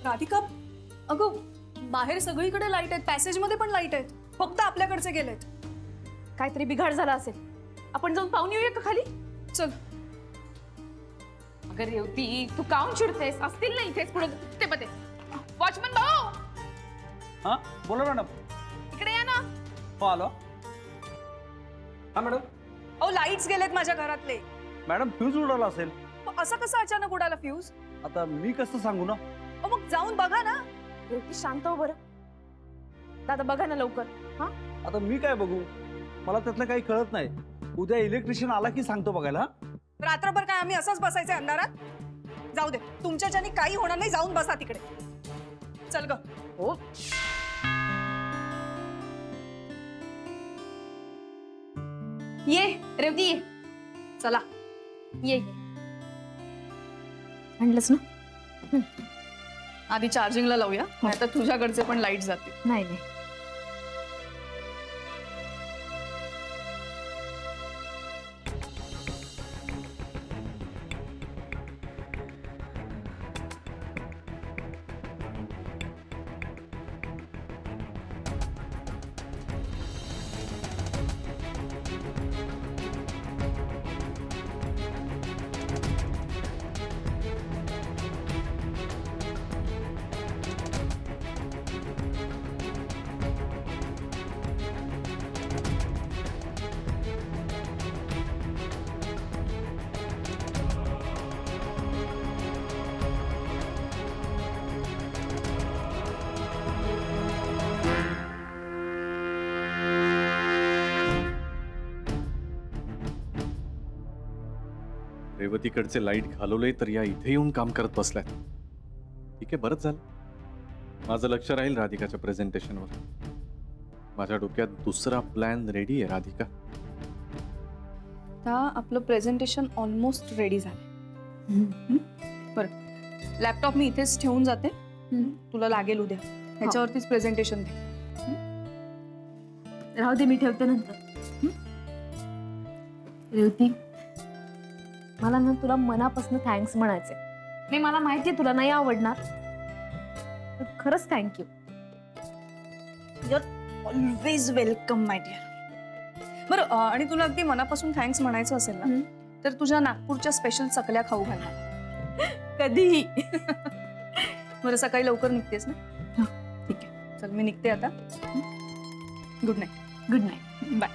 राधिका, अगं बाहेर सगळीकडे लाईट आहेत, पॅसेज मध्ये पण लाईट आहेत, फक्त आपल्याकडचे गेलेत. काहीतरी बिघाड झाला असेल. आपण जाऊन पाहून येऊया का खाली? चल. अगं रेवती, तू काऊन चिडतेस? असतील ना इथेच पुढे ते बघे. वॉचमन भाऊ, हा बोला मॅडम. इकडे या ना. हो आलो. हा मॅडम. अहो लाईट्स गेलेत माझ्या घरातले. मॅडम फ्यूज उडाला असेल. असं कसं अचानक उडाला फ्यूज? आता मी कसं सांगू ना. मग जाऊन बघा ना. रेवती शांत हो बरं. दादा बघा ना लवकर. हा आता मी काय बघू, मला त्यातलं काही कळत नाही. उद्या इलेक्ट्रिशियन आला की सांगतो बघायला. रात्रभर काय आम्ही असंच बसायचं अंधारात? जाऊ दे, तुमच्याच्याने काही होणार नाही, जाऊन बसा तिकडे. चल ग. हो. ये रेवती ये. चला. ये आणलंस ना? आधी चार्जिंगला लावूया, आता तुझ्याकडचे पण लाईट जातील. नाही नाही. रेवतीकडचे लाईट घालवले तर या इथे येऊन काम करत बसल्यात. ठीक आहे, बरंच झालं. माझं लक्ष राहील राधिकाच्या प्रेझेंटेशनवर. माझ्या डोक्यात दुसरा प्लॅन रेडी आहे राधिका. आता आपलं प्रेझेंटेशन ऑलमोस्ट रेडी झालं. बरं, लॅपटॉप मी इथेच ठेवून जाते. तुला लागेल उद्या, ह्याच्यावरतीच प्रेझेंटेशन दे. राहू दे, मी ठेवते नंतर. रेवती, मला ना तुला मनापासून थँक्स म्हणायचे. नाही, मला माहितीये तुला नाही आवडणार, पण खरंच thank you. Always welcome my dear. बरं, आणि तुला अगदी मनापासून थँक्स म्हणायचं असेल ना, तर तुझ्या नागपूरच्या स्पेशल चकल्या खाऊ घालणार कधीही. बरं, सकाळी लवकर निघतेस ना? ठीक आहे, चल मी निघते आता. Good night. Good night. Bye.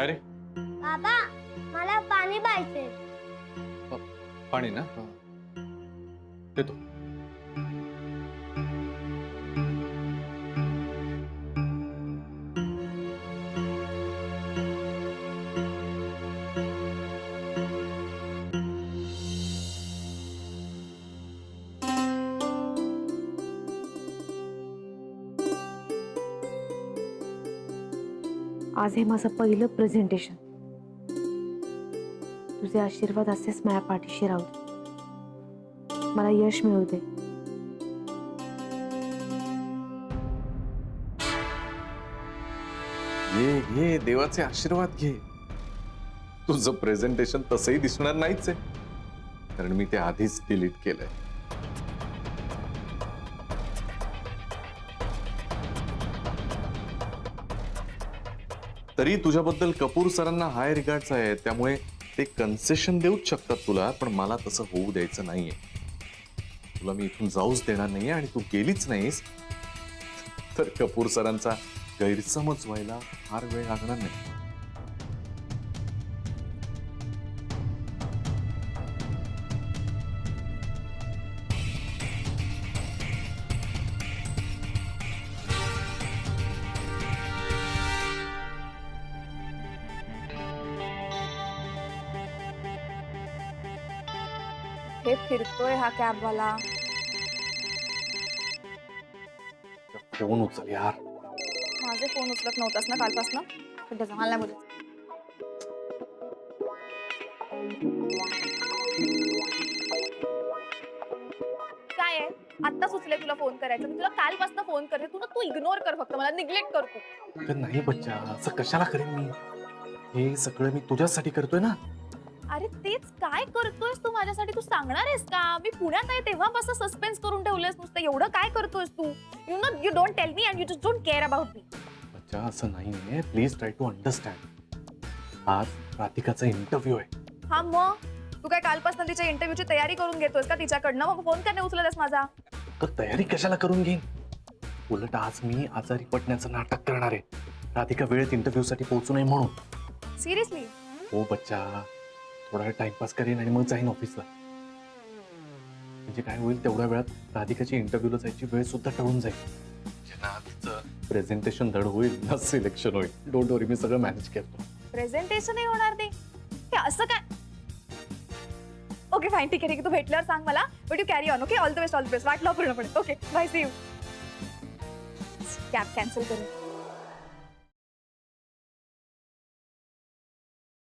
काय रे बाबा मला पाणी पाहिजे. पाणी ना देतो. आज हे माझं पहिलं प्रेझेंटेशन. तुझे आशीर्वाद असेच माझ्या पाठीशी राहू दे. मला यश मिळू दे. घे घे देवाचे आशीर्वाद घे. तुझं प्रेझेंटेशन तसंही दिसणार नाहीच आहे, कारण मी ते आधीच डिलीट केलंय. तरी तुझ्याबद्दल कपूर सरांना हाय रिगार्ड्स आहे, त्यामुळे ते कन्सेशन देऊच शकतात तुला, पण मला तसं होऊ द्यायचं नाहीये. तुला मी इथून जाऊच देणार नाहीये, आणि तू गेलीच नाहीस तर कपूर सरांचा गैरसमज व्हायला फार वेळ लागणार नाही. हे फिरतोय हा कॅबवाला. फोन उचल यार. माझे फोन उचलत नव्हतास ना कालपासनं? पण त्याचा मला नाही बोलायचं. काय आहे आत्ता सुचले तुला फोन करायचं? मी तुला कालपासनं फोन करते, तू इग्नोर कर, फक्त मला निग्लेक्ट करतो. अगं नाही बच्चा, असं कशाला करेन मी? हे सगळं मी तुझ्यासाठी करतोय ना. अरे तेच काय करतोयस तू माझ्यासाठी? तू सांगणार आहेस का? मी पुण्यात आहे तेव्हापासून सस्पेन्स करून ठेवलंयस नुसतं. एवढं काय करतोयस तू? You don't tell me and you just don't care about me. बच्चा असं नाहीये, प्लीज ट्राय टू अंडरस्टँड. आज राधिकाचा इंटरव्ह्यू आहे. हा मग तू काय कालपासून तिच्या इंटरव्ह्यूची तयारी करून घेतोयस का तिच्याकडनं? मग फोन का नाही उचललास माझा? तर तयारी कशाला करून घेईन? उलट आज मी आजारी पडण्याचं नाटक करणार आहे, राधिका वेळेत इंटरव्ह्यू साठी पोहोचू नये म्हणून. सिरियसली? हो बच्चा, थोडा वेळ टाइमपास करेन आणि मग जाईन ऑफिसला. म्हणजे काय होईल, तेवढ्या वेळात राधिकाची इंटरव्ह्यूला जायची वेळ सुद्धा टळून जाईल. ना तिचं प्रेझेंटेशन धड होईल ना सिलेक्शन होईल. डोंट वरी, मी सगळं मॅनेज करतो. प्रेझेंटेशनही होणार नाही? हे असं काय? ओके फाईन, ठीक आहे, तू भेटल्यावर सांग मला. But you carry on. Okay, all the best, all the best. वाटलं पूर्णपणे. Okay bye, see you. Cab cancel करू.